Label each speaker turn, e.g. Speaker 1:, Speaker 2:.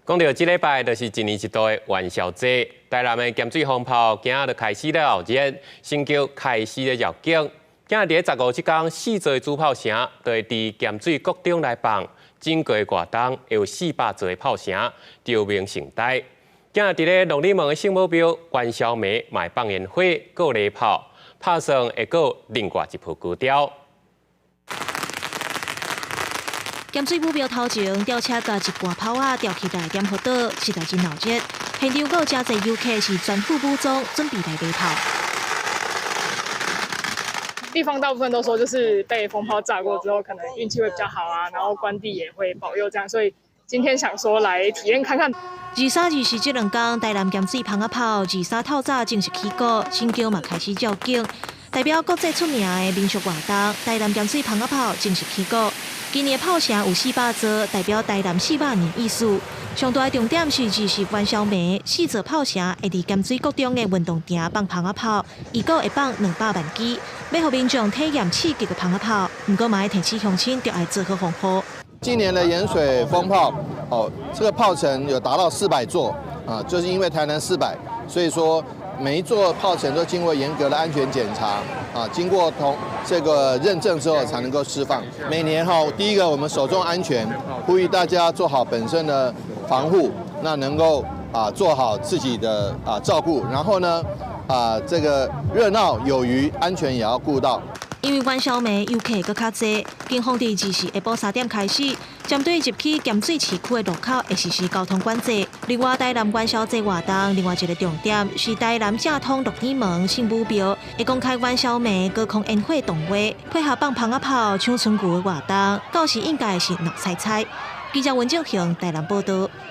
Speaker 1: 讲到这礼拜，就是一年一度的元宵节，台南的咸水风炮今仔就开始了后日，成就开始的绕境。今仔伫15这天，4座主炮城就会伫咸水国中来放，整个活动有400座的炮城，潮名盛大。今仔伫咧龙里门的圣母庙，元宵暝卖放烟火，搁礼炮，拍算会搁另外一铺高调。
Speaker 2: 咸水母庙头前，吊车甲一挂炮啊吊起大点河岛，实在真闹热。现场有真侪游客是全副武装，准备来买炮。
Speaker 3: 地方大部分都说，就是被风炮炸过之后，可能运气会比较好啊，然后官地也会保佑这样，所以今天想说来体验看看。
Speaker 2: 23、24这2天，台南咸水蜂仔炮23透早正式起鼓，新桥嘛开始照景。 代表国际出名的民俗活动，台南咸水蜂仔炮正式起鼓。今年的炮城有400座，代表台南400年意思。上大的重点是20元宵暝，4座炮城会伫咸水国中的运动场放蜂仔炮，一个会放200万支，要让民众体验刺激的蜂仔炮。不过嘛，要提起乡亲，就爱做好防护。
Speaker 4: 今年的盐水风炮，这个炮城有达到400座啊，就是因为台南400，所以说。 每一座炮城都经过严格的安全检查啊，经过这个认证之后才能够释放。每年第一个我们首重安全，呼吁大家做好本身的防护，那能够做好自己的照顾。然后呢这个热闹有余，安全也要顾到。
Speaker 2: 因为元宵暝游客搁较侪，警方伫24下晡3点开始，针对入去咸水市区的路口会实施交通管制。另外，台南元宵节活动另外一个重点是台南正通鹿耳门圣母庙会公开元宵暝高空烟火动画，配合放蜂仔炮、抢春鼓的活动，到时应该是闹彩彩。记者文正雄台南报道。